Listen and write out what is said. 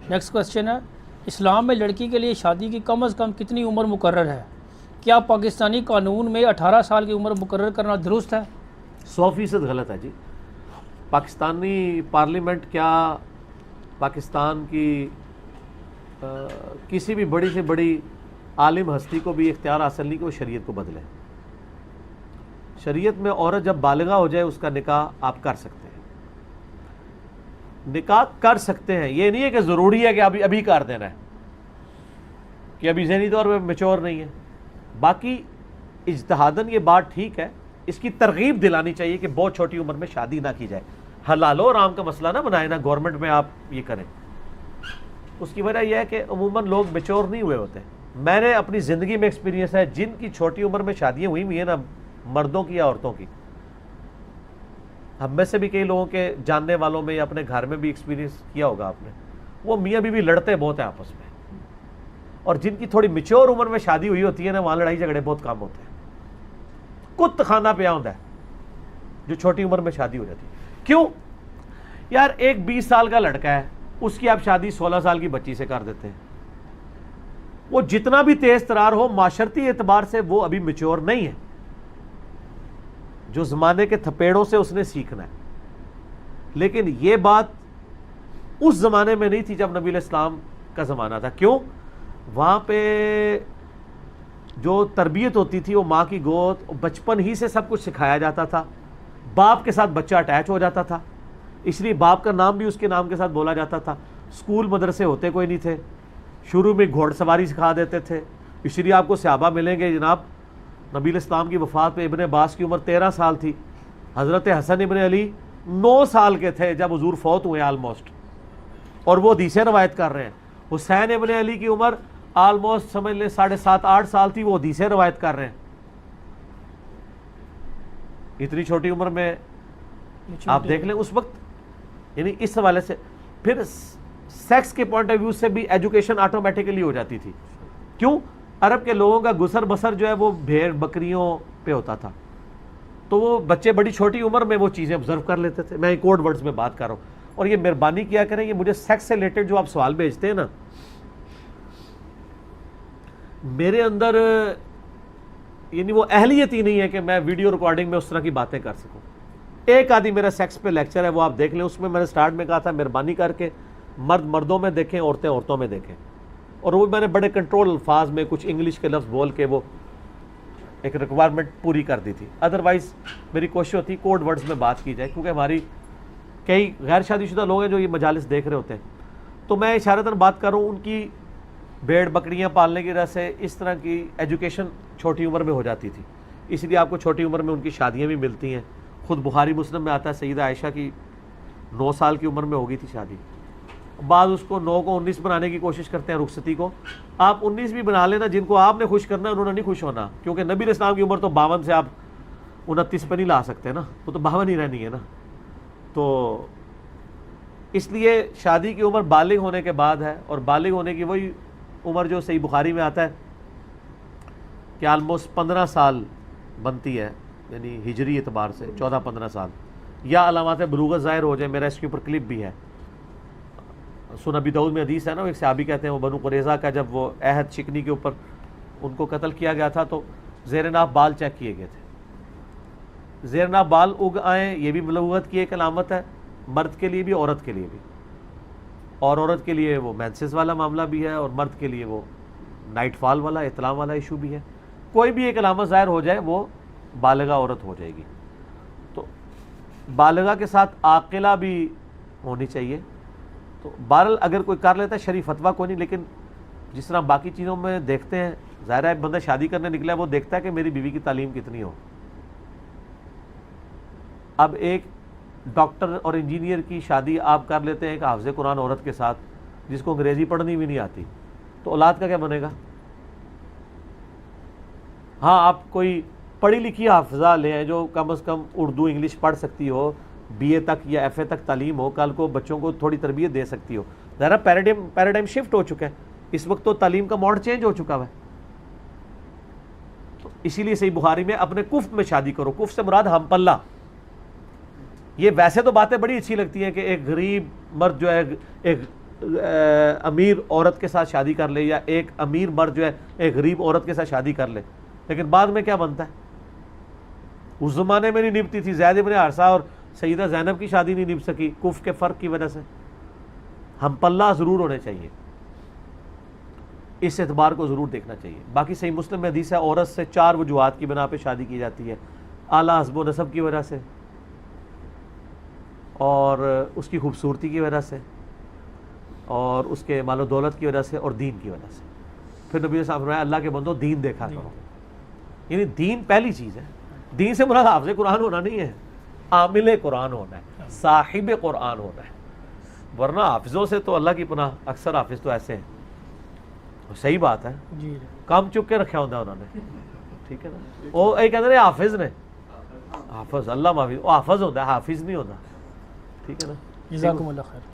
Next question ہے، اسلام میں لڑکی کے لیے شادی کی کم از کم کتنی عمر مقرر ہے؟ کیا پاکستانی قانون میں 18 سال کی عمر مقرر کرنا درست ہے؟ 100% غلط ہے جی. پاکستانی پارلیمنٹ کیا پاکستان کی کسی بھی بڑی سے بڑی عالم ہستی کو بھی اختیار حاصل نہیں کہ وہ شریعت کو بدلے. شریعت میں عورت جب بالغہ ہو جائے اس کا نکاح آپ کر سکتے ہیں. نکاح کر سکتے ہیں، یہ نہیں ہے کہ ضروری ہے کہ ابھی کر دینا ہے، کہ ابھی ذہنی طور پہ میچور نہیں ہے. باقی اجتہاداً یہ بات ٹھیک ہے، اس کی ترغیب دلانی چاہیے کہ بہت چھوٹی عمر میں شادی نہ کی جائے. حلال و حرام کا مسئلہ نہ بنائے نا گورنمنٹ میں آپ یہ کریں. اس کی وجہ یہ ہے کہ عموماً لوگ میچور نہیں ہوئے ہوتے. میں نے اپنی زندگی میں ایکسپیرینس ہے، جن کی چھوٹی عمر میں شادیاں ہوئی ہیں نا، مردوں کی یا عورتوں کی، ہم میں سے بھی کئی لوگوں کے جاننے والوں میں یا اپنے گھر میں بھی ایکسپیرینس کیا ہوگا آپ نے، وہ میاں بیوی لڑتے بہت ہیں آپس میں. اور جن کی تھوڑی میچور عمر میں شادی ہوئی ہوتی ہے نا، وہاں لڑائی جھگڑے بہت کم ہوتے ہیں. کت خانہ پہ ہوتا ہے جو چھوٹی عمر میں شادی ہو جاتی ہے. کیوں یار؟ ایک 20 سال کا لڑکا ہے، اس کی آپ شادی 16 سال کی بچی سے کر دیتے ہیں. وہ جتنا بھی تیز ترار ہو، معاشرتی اعتبار سے وہ ابھی میچور نہیں ہے. جو زمانے کے تھپیڑوں سے اس نے سیکھنا ہے. لیکن یہ بات اس زمانے میں نہیں تھی جب نبی علیہ السلام کا زمانہ تھا. کیوں؟ وہاں پہ جو تربیت ہوتی تھی وہ ماں کی گود، بچپن ہی سے سب کچھ سکھایا جاتا تھا. باپ کے ساتھ بچہ اٹیچ ہو جاتا تھا، اس لیے باپ کا نام بھی اس کے نام کے ساتھ بولا جاتا تھا. اسکول مدرسے ہوتے کوئی نہیں تھے، شروع میں گھوڑ سواری سکھا دیتے تھے. اس لیے آپ کو صحابہ ملیں گے جناب، نبی علیہ السلام کی وفات پہ ابن عباس کی عمر 13 سال تھی. حضرت حسن ابن علی 9 سال کے تھے جب حضور فوت ہوئے آلموسٹ، اور وہ حدیثیں روایت کر رہے ہیں. حسین ابن علی کی عمر آلموسٹ سمجھ لیں 7.5-8 سال تھی، وہ حدیثیں روایت کر رہے ہیں. اتنی چھوٹی عمر میں آپ دیکھ لیں اس وقت. یعنی اس حوالے سے پھر سیکس کے پوائنٹ آف ویو سے بھی ایجوکیشن آٹومیٹیکلی ہو جاتی تھی. کیوں؟ عرب کے لوگوں کا گزر بسر جو ہے وہ بھیڑ بکریوں پہ ہوتا تھا، تو وہ بچے بڑی چھوٹی عمر میں وہ چیزیں آبزرو کر لیتے تھے. میں کوڈ ورڈز میں بات کر رہا ہوں. اور یہ مہربانی کیا کریں، یہ مجھے سیکس سے ریلیٹڈ جو آپ سوال بھیجتے ہیں نا، میرے اندر یعنی وہ اہلیت ہی نہیں ہے کہ میں ویڈیو ریکارڈنگ میں اس طرح کی باتیں کر سکوں. ایک آدھی میرا سیکس پہ لیکچر ہے، وہ آپ دیکھ لیں. اس میں نے سٹارٹ میں کہا تھا مہربانی کر کے مرد مردوں میں دیکھیں، عورتیں عورتوں میں دیکھیں. اور وہ میں نے بڑے کنٹرول الفاظ میں کچھ انگلش کے لفظ بول کے وہ ایک ریکوائرمنٹ پوری کر دی تھی. ادروائز میری کوشش ہوتی کوڈ ورڈز میں بات کی جائے، کیونکہ ہماری کئی غیر شادی شدہ لوگ ہیں جو یہ مجالس دیکھ رہے ہوتے ہیں. تو میں اشارتاً بات کر رہا ہوں، ان کی بھیڑ بکریاں پالنے کی وجہ سے اس طرح کی ایجوکیشن چھوٹی عمر میں ہو جاتی تھی. اس لیے آپ کو چھوٹی عمر میں ان کی شادیاں بھی ملتی ہیں. خود بخاری مسلم میں آتا ہے سیدہ عائشہ کی 9 سال کی عمر میں ہو گئی تھی شادی. بعض اس کو 9 کو 19 بنانے کی کوشش کرتے ہیں رخصتی کو. آپ 19 بھی بنا لینا، جن کو آپ نے خوش کرنا ہے انہوں نے نہیں خوش ہونا. کیونکہ نبی علیہ السلام کی عمر تو 52 سے آپ 29 پہ نہیں لا سکتے نا، وہ تو 52 ہی رہنی ہے نا. تو اس لیے شادی کی عمر بالغ ہونے کے بعد ہے، اور بالغ ہونے کی وہی عمر جو صحیح بخاری میں آتا ہے کہ آلموسٹ 15 سال بنتی ہے، یعنی ہجری اعتبار سے 14-15 سال، یا علامات بلوغت ظاہر ہو جائے. میرا اس کے اوپر کلپ بھی ہے. سنن ابی داؤد میں حدیث ہے نا، ایک صحابی کہتے ہیں وہ بنو قریظہ کا جب وہ عہد شکنی کے اوپر ان کو قتل کیا گیا تھا تو زیر ناف بال چیک کیے گئے تھے. زیر ناف بال اگ آئیں، یہ بھی بلوغت کی ایک علامت ہے، مرد کے لیے بھی عورت کے لیے بھی. اور عورت کے لیے وہ مینسز والا معاملہ بھی ہے، اور مرد کے لیے وہ نائٹ فال والا احتلام والا ایشو بھی ہے. کوئی بھی ایک علامت ظاہر ہو جائے وہ بالغہ عورت ہو جائے گی. تو بالغہ کے ساتھ عاقلہ بھی ہونی چاہیے. تو بہرحال اگر کوئی کر لیتا ہے شریف فتویٰ کوئی نہیں، لیکن جس طرح باقی چیزوں میں دیکھتے ہیں، ظاہر ہے بندہ شادی کرنے نکلا ہے وہ دیکھتا ہے کہ میری بیوی کی تعلیم کتنی ہو. اب ایک ڈاکٹر اور انجینئر کی شادی آپ کر لیتے ہیں ایک حافظ قرآن عورت کے ساتھ جس کو انگریزی پڑھنی بھی نہیں آتی، تو اولاد کا کیا بنے گا؟ ہاں آپ کوئی پڑھی لکھی حافظہ لیں جو کم از کم اردو انگلش پڑھ سکتی ہو، بی اے تک یا ایف اے تک تعلیم ہو، کل کو بچوں کو تھوڑی تربیت دے سکتی ہو. ذرا پیراڈائم شفٹ ہو چکا ہے اس وقت، تو تعلیم کا موڈ چینج ہو چکا ہے. تو اسی لیے صحیح بخاری میں اپنے کفت میں شادی کرو. کفت سے مراد ہم پلہ. یہ ویسے تو باتیں بڑی اچھی لگتی ہیں کہ ایک غریب مرد جو ہے ایک امیر عورت کے ساتھ شادی کر لے یا ایک امیر مرد جو ہے ایک غریب عورت کے ساتھ شادی کر لے، لیکن بعد میں کیا بنتا ہے؟ اس زمانے میں نہیں نبھتی تھی، زید بن حارثہ اور سیدہ زینب کی شادی نہیں نبھ سکی کفر کے فرق کی وجہ سے۔ ہم پلہ ضرور ہونے چاہیے، اس اعتبار کو ضرور دیکھنا چاہیے۔ باقی صحیح مسلم میں حدیث ہے عورت سے 4 وجوہات کی بنا پہ شادی کی جاتی ہے، اعلیٰ حسب و نسب کی وجہ سے، اور اس کی خوبصورتی کی وجہ سے، اور اس کے مال و دولت کی وجہ سے، اور دین کی وجہ سے۔ پھر نبی صاحب نے فرمایا اللہ کے بندو دین دیکھا کرو، یعنی دین پہلی چیز ہے۔ دین سے مراد حافظ قرآن ہونا نہیں ہے، عامل قرآن ہونا ہے، صاحب قرآن ہونا ہے، ورنہ حافظوں سے تو اللہ کی پناہ، اکثر حافظ تو ایسے ہیں، صحیح بات ہے، جی کام چک کے رکھا ہوتا ہے انہوں نے، ٹھیک ہے نا۔ وہ ایک کہتے ہیں حافظ نے، حافظ اللہ معافی، وہ حافظ ہوتا ہے، حافظ نہیں ہوتا، ٹھیک ہے نا۔ جزاکم اللہ خیر۔